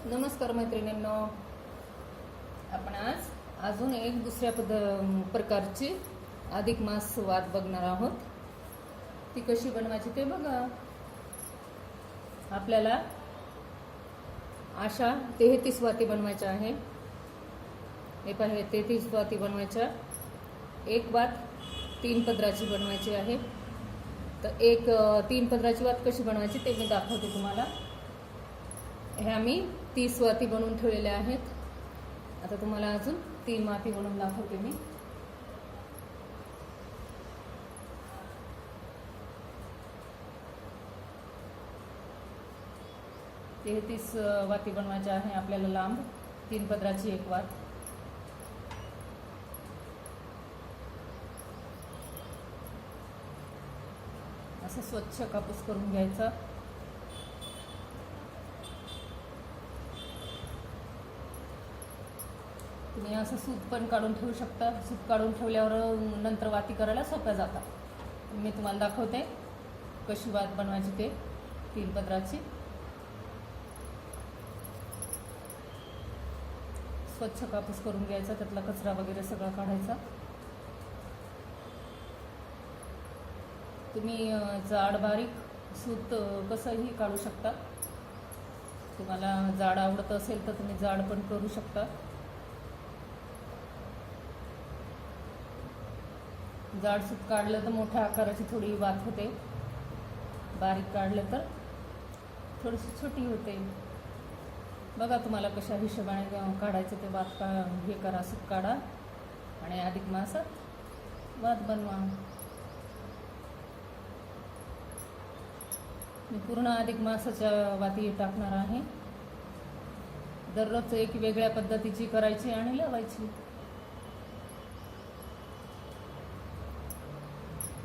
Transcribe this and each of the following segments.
नमस्कार मैत्रिणींनो, आपण आज अजून एक दुसऱ्या प्रकारची अधिक मास वात बघणार आहोत. ती कशी बनवायची ते बघा. आपल्याला अशा 33 वाती बनवायच्या आहे. हे पहा, 33 वाती बनवायच्या. एक वात 3 पदराची बनवायची आहे. तर एक 3 पदराची वात कशी बनवायची ते मी दाखवते तुम्हाला. हे आम्ही 30 वाती बनवून ठेवलेल्या आहेत. आता तुम्हाला अजून 3 वाती बनवून दाखवते मी. ते 30 वाती बनवायच्या आहे आपल्याला. लांब 3 पदराची एक वात. असं स्वच्छ कापूस करून घ्यायचा. तुम्ही असं सूप पण काढून ठेवू शकता. सूप काढून ठेवल्यावर नंतर वाती करायला सोप्या जातात. मी तुम्हाला दाखवते कशी वात बनवायची ते 3 पदराची. स्वच्छ कापूस करून घ्यायचा, त्यातला कचरा वगैरे सगळा काढायचा. तुम्ही जाड बारीक सूत कसंही काढू शकता. तुम्हाला जाड आवडत असेल तर तुम्ही जाड पण करू शकता. जाड सूत काढलं तर मोठ्या आकाराची थोडी वात होते. बारीक काढलं तर थोडीशी छोटी होते. बघा तुम्हाला कशा हिशोबाने काढायचं ते वात हे करा. सूत काढा आणि अधिक मासात वात बनवा. मी पूर्ण अधिक मासाच्या वाती टाकणार आहे. दररोज एक वेगळ्या पद्धतीची करायची आणि लावायची.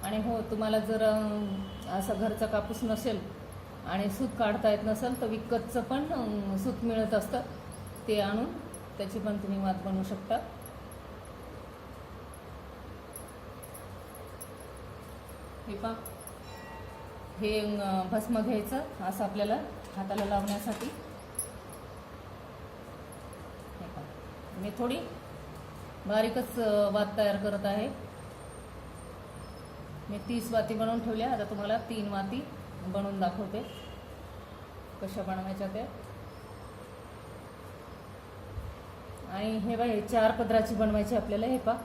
आणि हो, तुम्हाला जर असा घरचा कापूस नसेल आणि सूत काढता येत नसेल तर विकतचं पण सूत मिळत असतं. ते आणून त्याची पण तुम्ही वात बनवू शकता. हे पहा, हे भस्म घ्यायचं असं आपल्याला हाताला लावण्यासाठी. हे पहा, मी थोडी बारीकच वात तयार करत आहे. मी 30 वाती बनवून ठेवल्या. आता तुम्हाला 3 वाती बनवून दाखवते कशा बनवायच्या त्या. आणि हे बघा, 4 पदराची बनवायची आपल्याला. हे पहा,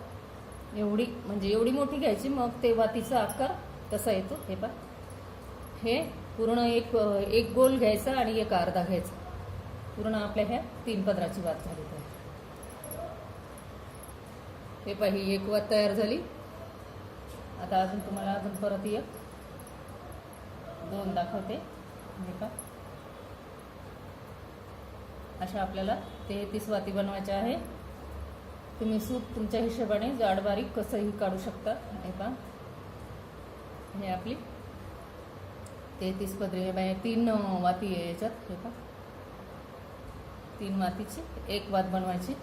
एवढी म्हणजे एवढी मोठी घ्यायची, मग ते वातीचा आकार तसा येतो. हे पहा, हे पूर्ण एक गोल घ्यायचा आणि एक अर्धा घ्यायचा. पूर्ण आपल्या ह्या 3 पदराची वात झाली. हे पहा, ही एक वात तयार झाली. आता अजून तुम्हाला परत 2 दाखवते. हे पहा, अशा आपल्याला 33 वाती बनवायच्या आहे. तुम्ही सूप तुमच्या हिशोबाने जाड बारीक कसंही काढू शकता. हे पहा, हे आपली 33 पदरी 3 वाती आहे याच्यात. हे पहा, 3 वातीची एक वात बनवायची.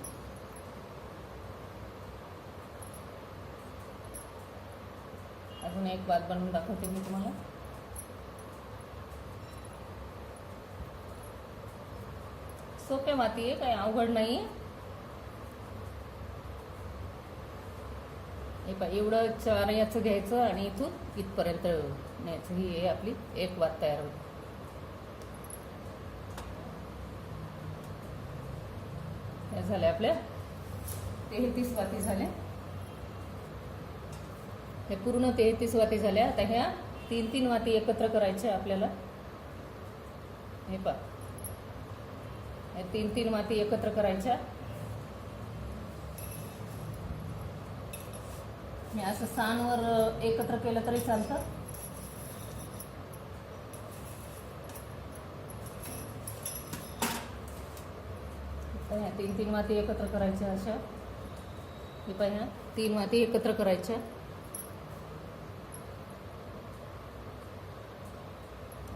अजून एक वात बनवून दाखवते मी तुम्हाला. सोप्या वाती आहे, काही अवघड नाही. हे पहा, एवढं 4 याचं घ्यायचं आणि इथून इथपर्यंत न्यायचं. ही आहे आपली एक वात तयार होते. हे झाले आपल्या 33 वाती झाल्या. हे पूर्ण 33 वाती झाल्या. आता ह्या 3 वाती एकत्र करायच्या आपल्याला. हे पहा, हे 3 वाती एकत्र करायच्या. मी असं सानवर एकत्र केलं तरी चालतं. ह्या 3 वाती एकत्र करायच्या अशा. हे पहा, ह्या 3 वाती एकत्र करायच्या.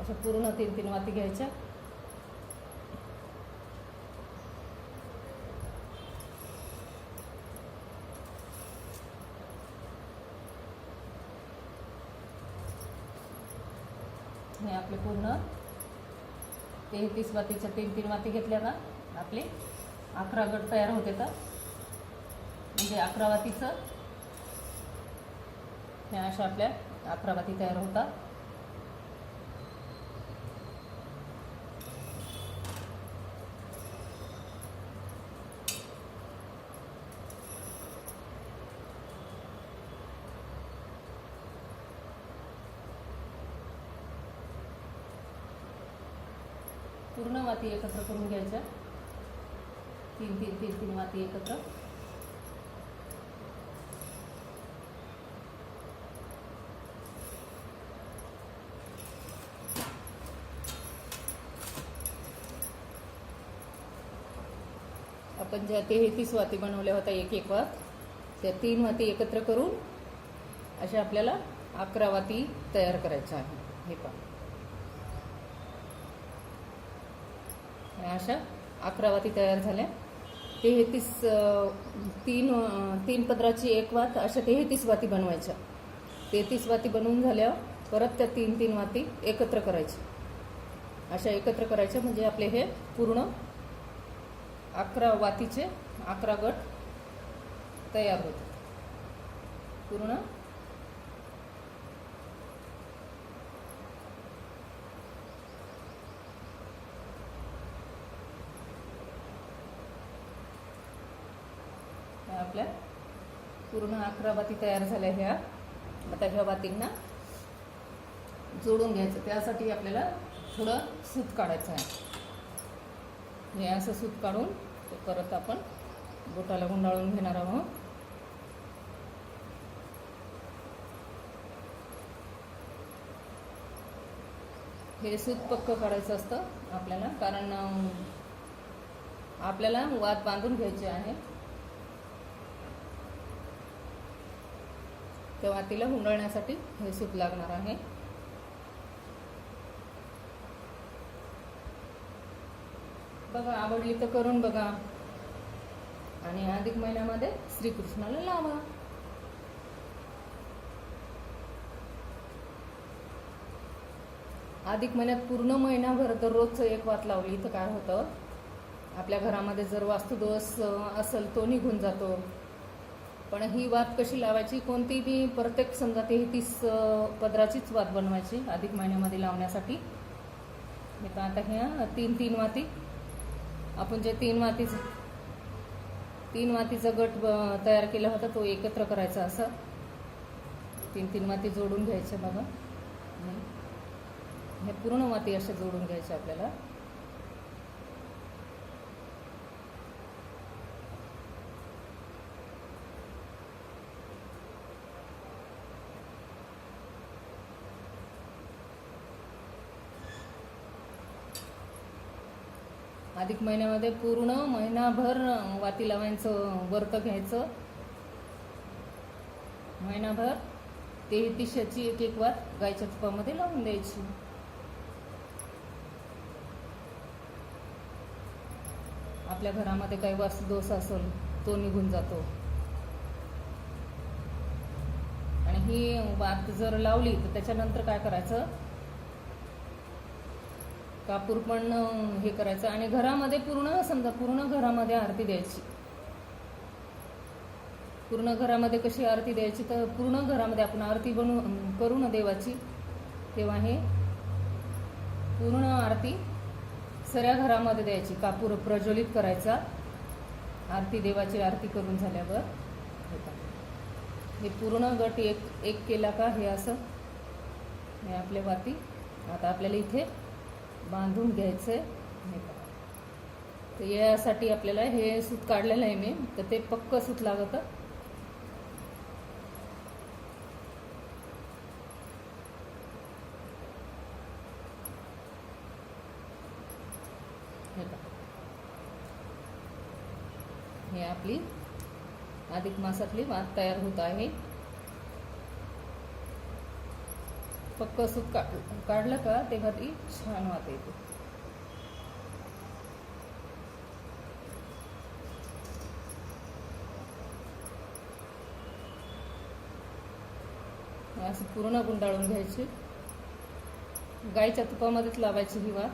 अशा पूर्ण 3 वाती घ्यायच्या. हे आपले पूर्ण 33 वातीच्या 3-3 वाती घेतल्या ना आपले 11 गट तयार होते. तर म्हणजे 11 वातीचं ह्या अशा आपल्या 11 वाती तयार होतात. पूर्ण वाती एकत्र करून घ्यायच्या. 3-3 वाती एकत्र. आपण ज्या 33 वाती बनवल्या होत्या एक वात, त्या 3 वाती एकत्र करून अशा आपल्याला 11 वाती तयार करायच्या आहे. हे पहा, अशा 11 वाती तयार झाल्या. 3 पदराची एक वात, अशा 33 वाती बनवायच्या. 33 वाती बनवून झाल्यावर परत त्या 3-3 वाती एकत्र करायच्या. अशा एकत्र करायच्या म्हणजे आपले हे पूर्ण 11 वातीचे 11 गट तयार होतात. पूर्ण आपल्या पूर्ण 11 वाती तयार झाल्या. ह्या आता ह्या वातींना जोडून घ्यायचं. त्यासाठी आपल्याला थोडं सूत काढायचं आहे. हे असं सूत काढून ते परत आपण बोटाला गुंडाळून घेणार आहोत. हे सूत पक्क काढायचं असतं आपल्याला, कारण आपल्याला वात बांधून घ्यायची आहे. त्या वातीला गुंडाळण्यासाठी हे सूत लागणार आहे. बघा, आवडली तर करून बघा आणि अधिक महिन्यामध्ये श्रीकृष्णाला लावा. अधिक महिन्यात पूर्ण महिनाभर दररोजचं एक वात लावली तर काय होतं, आपल्या घरामध्ये जर वास्तुदोष असेल तो निघून जातो. पण ही वात कशी लावायची, कोणती बी प्रत्येक समजा 33 पदराचीच वात बनवायची अधिक महिन्यामध्ये लावण्यासाठी. हे तर आता ह्या 3-3 वाती आपण जे 3 वातीचा गट तयार केला होता तो एकत्र करायचा. असं 3-3 वाती जोडून घ्यायच्या. बघा, हे पूर्ण वाती अशा जोडून घ्यायच्या आपल्याला. अधिक महिन्यामध्ये पूर्ण महिनाभर वाती लावायचं, व्रत घ्यायचं. महिनाभर 33ची एक वात गायच्या तुपामध्ये लावून द्यायची. आपल्या घरामध्ये काही वास्तुदोष असेल तो निघून जातो. आणि ही वात जर लावली तर त्याच्यानंतर काय करायचं, कापूर पण हे करायचं. आणि घरामध्ये पूर्ण घरामध्ये आरती द्यायची. पूर्ण घरामध्ये कशी आरती द्यायची, तर पूर्ण घरामध्ये आपण आरती करू ना देवाची, तेव्हा हे पूर्ण आरती सगळ्या घरामध्ये द्यायची. कापूर प्रज्वलित करायचा आरती, देवाची आरती करून झाल्यावर. हे पूर्ण गट एक केला का हे असं हे आपल्या वाती आता आपल्याला इथे बांधून घ्यायचंय. तर यासाठी आपल्याला हे सूत काढलेलं आहे मी, तर ते पक्क सूत लागतं. हे आपली अधिक मासातली वात तयार होत आहे. पक्क सूत काढलं का तेव्हा ती छान वात येते. असं पूर्ण गुंडाळून घ्यायची. गाईच्या तुपामध्येच लावायची ही वात.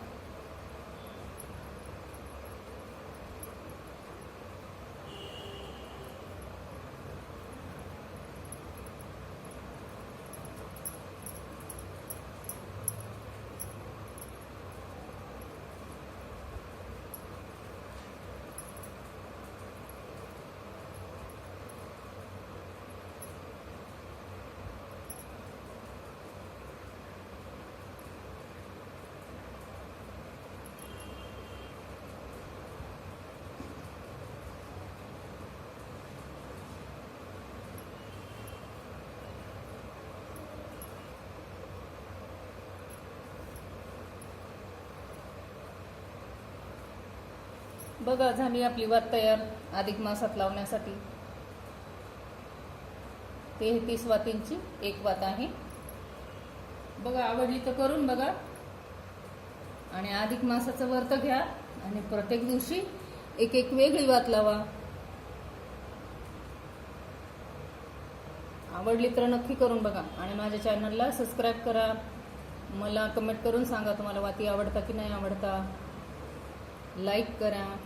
बघा झाली आपली वात तयार अधिक मासात लावण्यासाठी. 33 वातींची एक वात आहे. बघा आवडली तर करून बघा आणि अधिक मासाचं व्रत घ्या आणि प्रत्येक दिवशी एक एक वेगळी वात लावा. आवडली तर नक्की करून बघा आणि माझ्या चॅनलला सबस्क्राईब करा. मला कमेंट करून सांगा तुम्हाला वाती आवडता की नाही आवडता. लाईक करा.